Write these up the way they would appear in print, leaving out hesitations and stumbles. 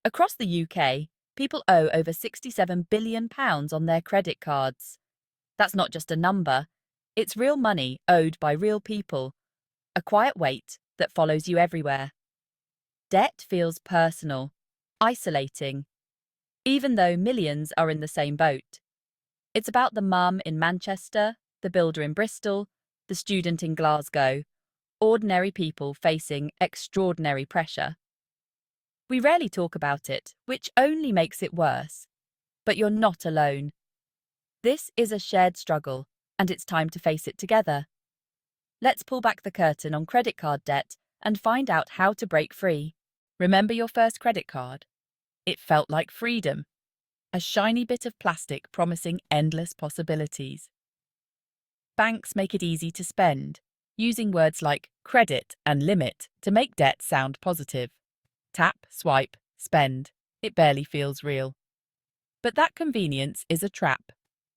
Across the UK, people owe over £67 billion on their credit cards. That's not just a number, it's real money owed by real people, a quiet weight that follows you everywhere. Debt feels personal, isolating, even though millions are in the same boat. It's about the mum in Manchester, the builder in Bristol, the student in Glasgow, ordinary people facing extraordinary pressure. We rarely talk about it, which only makes it worse. But you're not alone. This is a shared struggle, and it's time to face it together. Let's pull back the curtain on credit card debt and find out how to break free. Remember your first credit card? It felt like freedom, a shiny bit of plastic promising endless possibilities. Banks make it easy to spend, using words like credit and limit to make debt sound positive. Tap, swipe, spend. It barely feels real. But that convenience is a trap,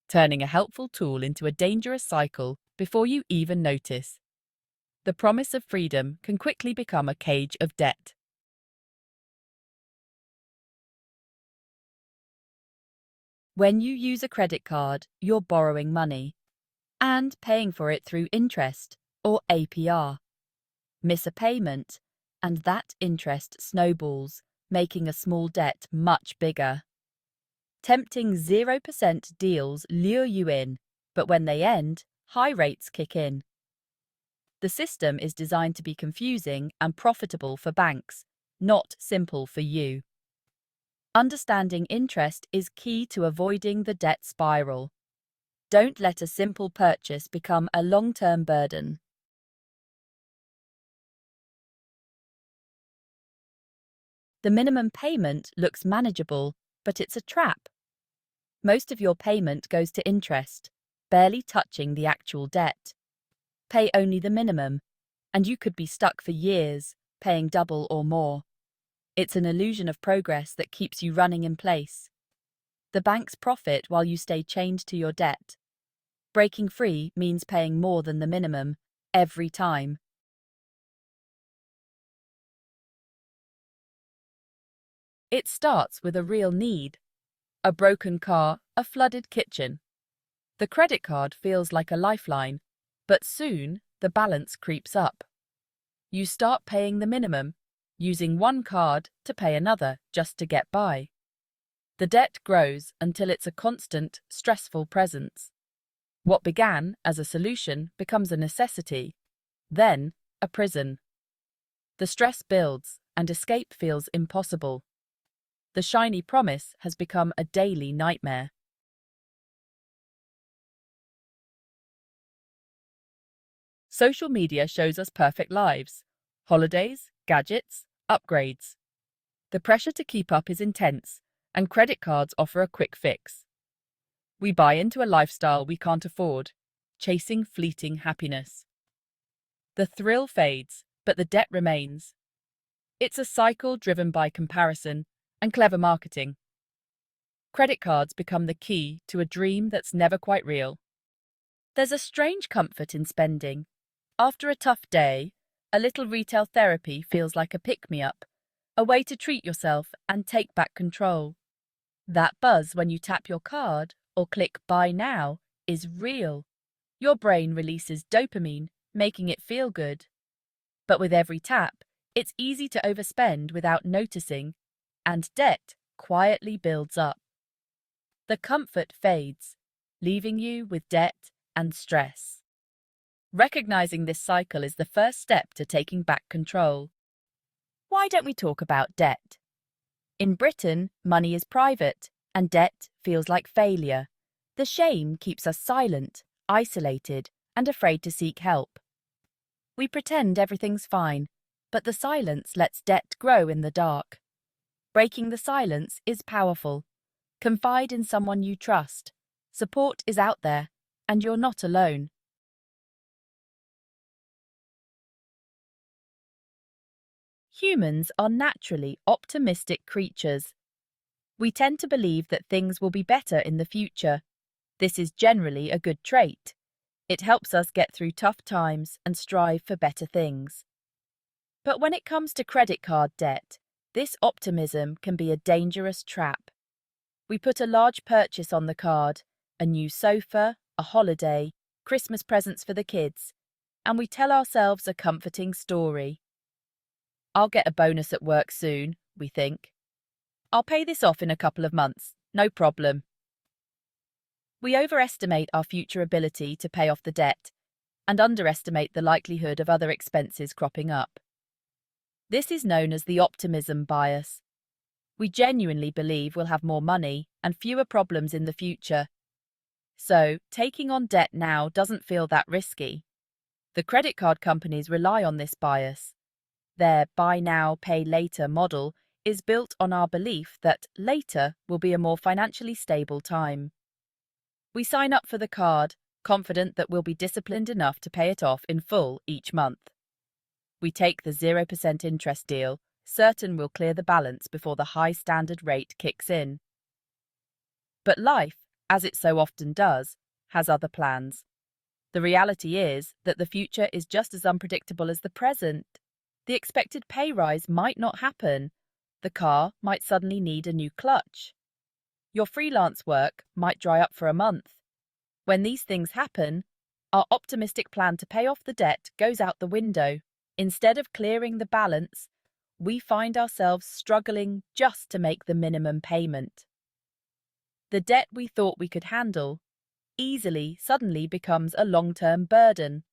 turning a helpful tool into a dangerous cycle before you even notice. The promise of freedom can quickly become a cage of debt. When you use a credit card, you're borrowing money and paying for it through interest, or APR. Miss a payment, and that interest snowballs, making a small debt much bigger. Tempting 0% deals lure you in, but when they end, high rates kick in. The system is designed to be confusing and profitable for banks, not simple for you. Understanding interest is key to avoiding the debt spiral. Don't let a simple purchase become a long-term burden. The minimum payment looks manageable, but it's a trap. Most of your payment goes to interest, barely touching the actual debt. Pay only the minimum, and you could be stuck for years, paying double or more. It's an illusion of progress that keeps you running in place. The banks profit while you stay chained to your debt. Breaking free means paying more than the minimum, every time. It starts with a real need. A broken car, a flooded kitchen. The credit card feels like a lifeline, but soon the balance creeps up. You start paying the minimum, using one card to pay another just to get by. The debt grows until it's a constant, stressful presence. What began as a solution becomes a necessity, then a prison. The stress builds and escape feels impossible. The shiny promise has become a daily nightmare. Social media shows us perfect lives. Holidays, gadgets, upgrades. The pressure to keep up is intense, and credit cards offer a quick fix. We buy into a lifestyle we can't afford, chasing fleeting happiness. The thrill fades, but the debt remains. It's a cycle driven by comparison and clever marketing. Credit cards become the key to a dream that's never quite real. There's a strange comfort in spending. After a tough day, a little retail therapy feels like a pick-me-up, a way to treat yourself and take back control. That buzz when you tap your card or click Buy Now is real. Your brain releases dopamine, making it feel good. But with every tap, it's easy to overspend without noticing, and debt quietly builds up. The comfort fades, leaving you with debt and stress. Recognizing this cycle is the first step to taking back control. Why don't we talk about debt? In Britain, money is private, and debt feels like failure. The shame keeps us silent, isolated, and afraid to seek help. We pretend everything's fine, but the silence lets debt grow in the dark. Breaking the silence is powerful. Confide in someone you trust. Support is out there, and you're not alone. Humans are naturally optimistic creatures. We tend to believe that things will be better in the future. This is generally a good trait. It helps us get through tough times and strive for better things. But when it comes to credit card debt, This optimism can be a dangerous trap. We put a large purchase on the card, a new sofa, a holiday, Christmas presents for the kids, and we tell ourselves a comforting story. I'll get a bonus at work soon, we think. I'll pay this off in a couple of months, no problem. We overestimate our future ability to pay off the debt and underestimate the likelihood of other expenses cropping up. This is known as the optimism bias. We genuinely believe we'll have more money and fewer problems in the future. So, taking on debt now doesn't feel that risky. The credit card companies rely on this bias. Their buy now, pay later model is built on our belief that later will be a more financially stable time. We sign up for the card, confident that we'll be disciplined enough to pay it off in full each month. We take the 0% interest deal, certain we'll clear the balance before the high standard rate kicks in. But life, as it so often does, has other plans. The reality is that the future is just as unpredictable as the present. The expected pay rise might not happen. The car might suddenly need a new clutch. Your freelance work might dry up for a month. When these things happen, our optimistic plan to pay off the debt goes out the window. Instead of clearing the balance, we find ourselves struggling just to make the minimum payment. The debt we thought we could handle easily suddenly becomes a long-term burden.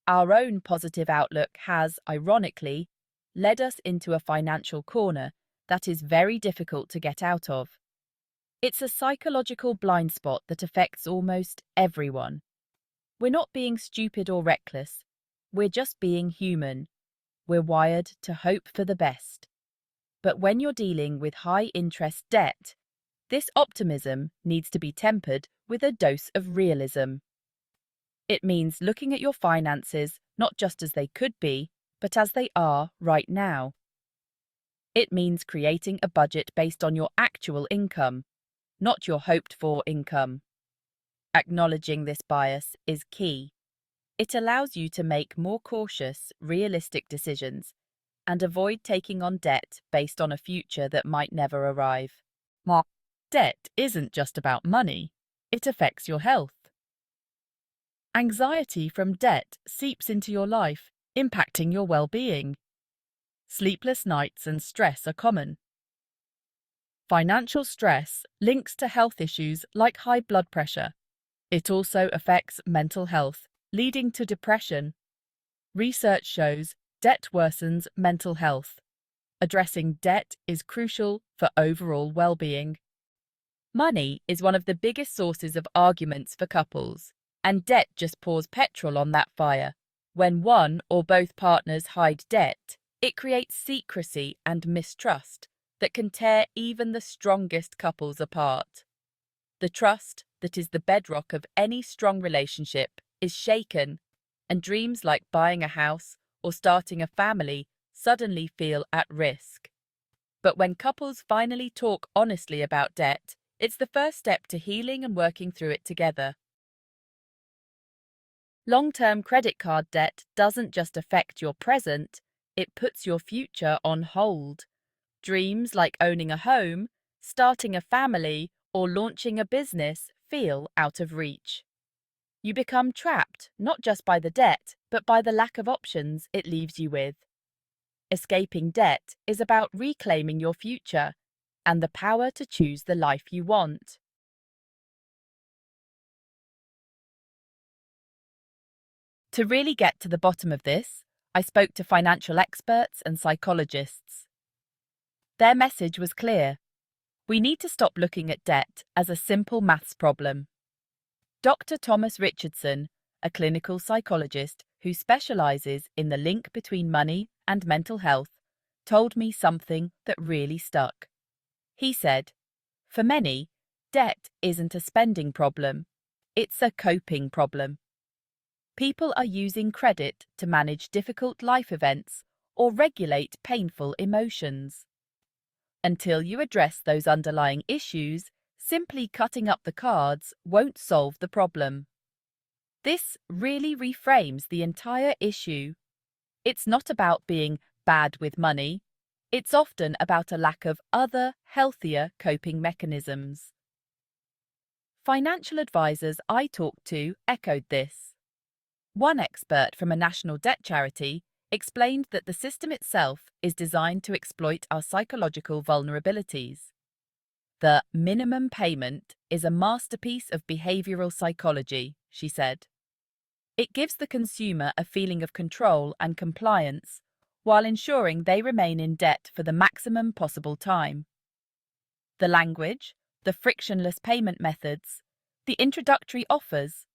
Our own positive outlook has, ironically, led us into a financial corner that is very difficult to get out of. It's a psychological blind spot that affects almost everyone. We're not being stupid or reckless. We're just being human. We're wired to hope for the best. But when you're dealing with high-interest debt, this optimism needs to be tempered with a dose of realism. It means looking at your finances not just as they could be, but as they are right now. It means creating a budget based on your actual income, not your hoped-for income. Acknowledging this bias is key. It allows you to make more cautious, realistic decisions and avoid taking on debt based on a future that might never arrive. Debt isn't just about money. It affects your health. Anxiety from debt seeps into your life, impacting your well-being. Sleepless nights and stress are common. Financial stress links to health issues like high blood pressure. It also affects mental health, leading to depression. Research shows debt worsens mental health. Addressing debt is crucial for overall well-being. Money is one of the biggest sources of arguments for couples, and debt just pours petrol on that fire. When one or both partners hide debt, it creates secrecy and mistrust that can tear even the strongest couples apart. The trust that is the bedrock of any strong relationship is shaken, and dreams like buying a house or starting a family suddenly feel at risk. But when couples finally talk honestly about debt, it's the first step to healing and working through it together. Long-term credit card debt doesn't just affect your present, it puts your future on hold. Dreams like owning a home, starting a family, or launching a business feel out of reach. You become trapped not just by the debt, but by the lack of options it leaves you with. Escaping debt is about reclaiming your future and the power to choose the life you want. To really get to the bottom of this, I spoke to financial experts and psychologists. Their message was clear. We need to stop looking at debt as a simple maths problem. Dr. Thomas Richardson, a clinical psychologist who specializes in the link between money and mental health, told me something that really stuck. He said, "For many, debt isn't a spending problem, it's a coping problem. People are using credit to manage difficult life events or regulate painful emotions. Until you address those underlying issues, simply cutting up the cards won't solve the problem." This really reframes the entire issue. It's not about being bad with money, It's often about a lack of other, healthier coping mechanisms. Financial advisors I talked to echoed this. One expert from a national debt charity explained that the system itself is designed to exploit our psychological vulnerabilities. The minimum payment is a masterpiece of behavioral psychology, she said. It gives the consumer a feeling of control and compliance while ensuring they remain in debt for the maximum possible time. The language, the frictionless payment methods, the introductory offers,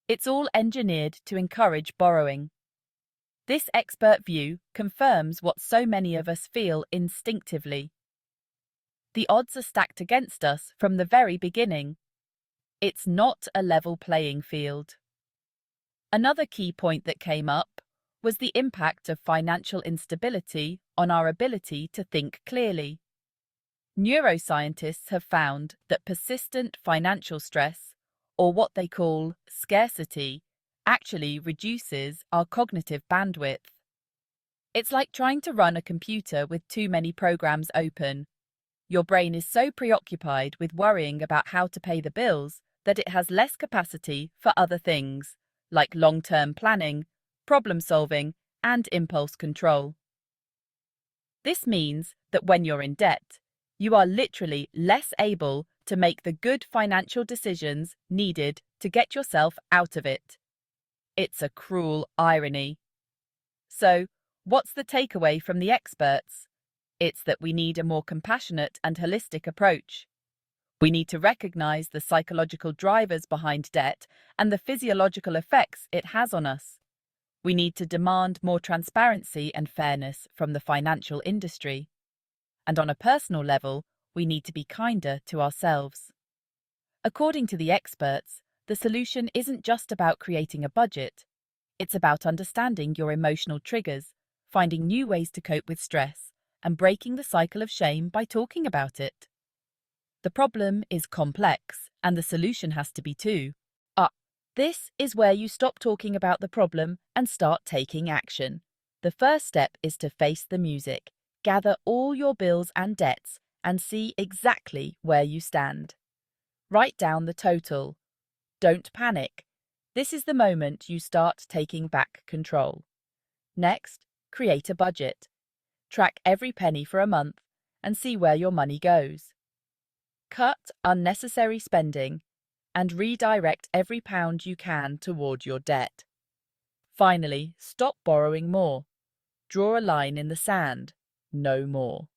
it's all engineered to encourage borrowing. This expert view confirms what so many of us feel instinctively. The odds are stacked against us from the very beginning. It's not a level playing field. Another key point that came up was the impact of financial instability on our ability to think clearly. Neuroscientists have found that persistent financial stress, or what they call scarcity, actually reduces our cognitive bandwidth. It's like trying to run a computer with too many programs open. Your brain is so preoccupied with worrying about how to pay the bills that it has less capacity for other things, like long-term planning, problem-solving, and impulse control. This means that when you're in debt, you are literally less able to make the good financial decisions needed to get yourself out of it. It's a cruel irony. So, what's the takeaway from the experts? It's that we need a more compassionate and holistic approach. We need to recognize the psychological drivers behind debt and the physiological effects it has on us. We need to demand more transparency and fairness from the financial industry. And on a personal level, we need to be kinder to ourselves. According to the experts, the solution isn't just about creating a budget. It's about understanding your emotional triggers, finding new ways to cope with stress, and breaking the cycle of shame by talking about it. The problem is complex, and the solution has to be too. This is where you stop talking about the problem and start taking action. The first step is to face the music, gather all your bills and debts, and see exactly where you stand. Write down the total. Don't panic. This is the moment you start taking back control. Next, create a budget. Track every penny for a month and see where your money goes. Cut unnecessary spending and redirect every pound you can toward your debt. Finally, stop borrowing more. Draw a line in the sand. No more.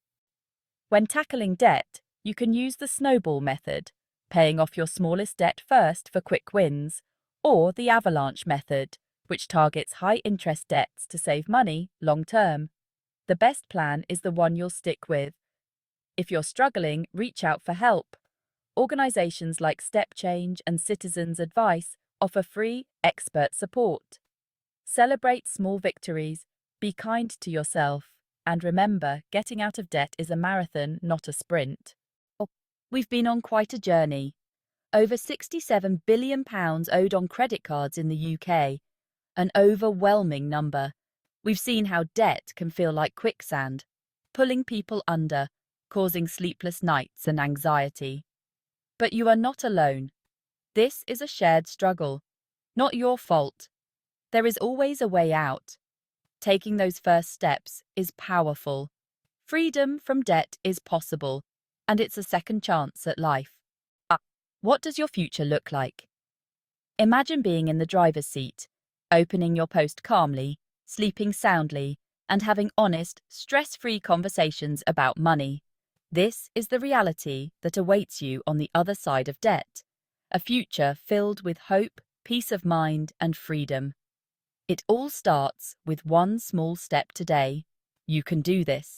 When tackling debt, you can use the snowball method, paying off your smallest debt first for quick wins, or the avalanche method, which targets high-interest debts to save money long-term. The best plan is the one you'll stick with. If you're struggling, reach out for help. Organizations like Step Change and Citizens Advice offer free expert support. Celebrate small victories, be kind to yourself, and remember, getting out of debt is a marathon, not a sprint. We've been on quite a journey. Over £67 billion owed on credit cards in the UK, an overwhelming number. We've seen how debt can feel like quicksand, pulling people under, causing sleepless nights and anxiety. But you are not alone. This is a shared struggle, not your fault. There is always a way out. Taking those first steps is powerful. Freedom from debt is possible, and it's a second chance at life. What does your future look like? Imagine being in the driver's seat, opening your post calmly, sleeping soundly, and having honest, stress-free conversations about money. This is the reality that awaits you on the other side of debt, a future filled with hope, peace of mind, and freedom. It all starts with one small step today. You can do this.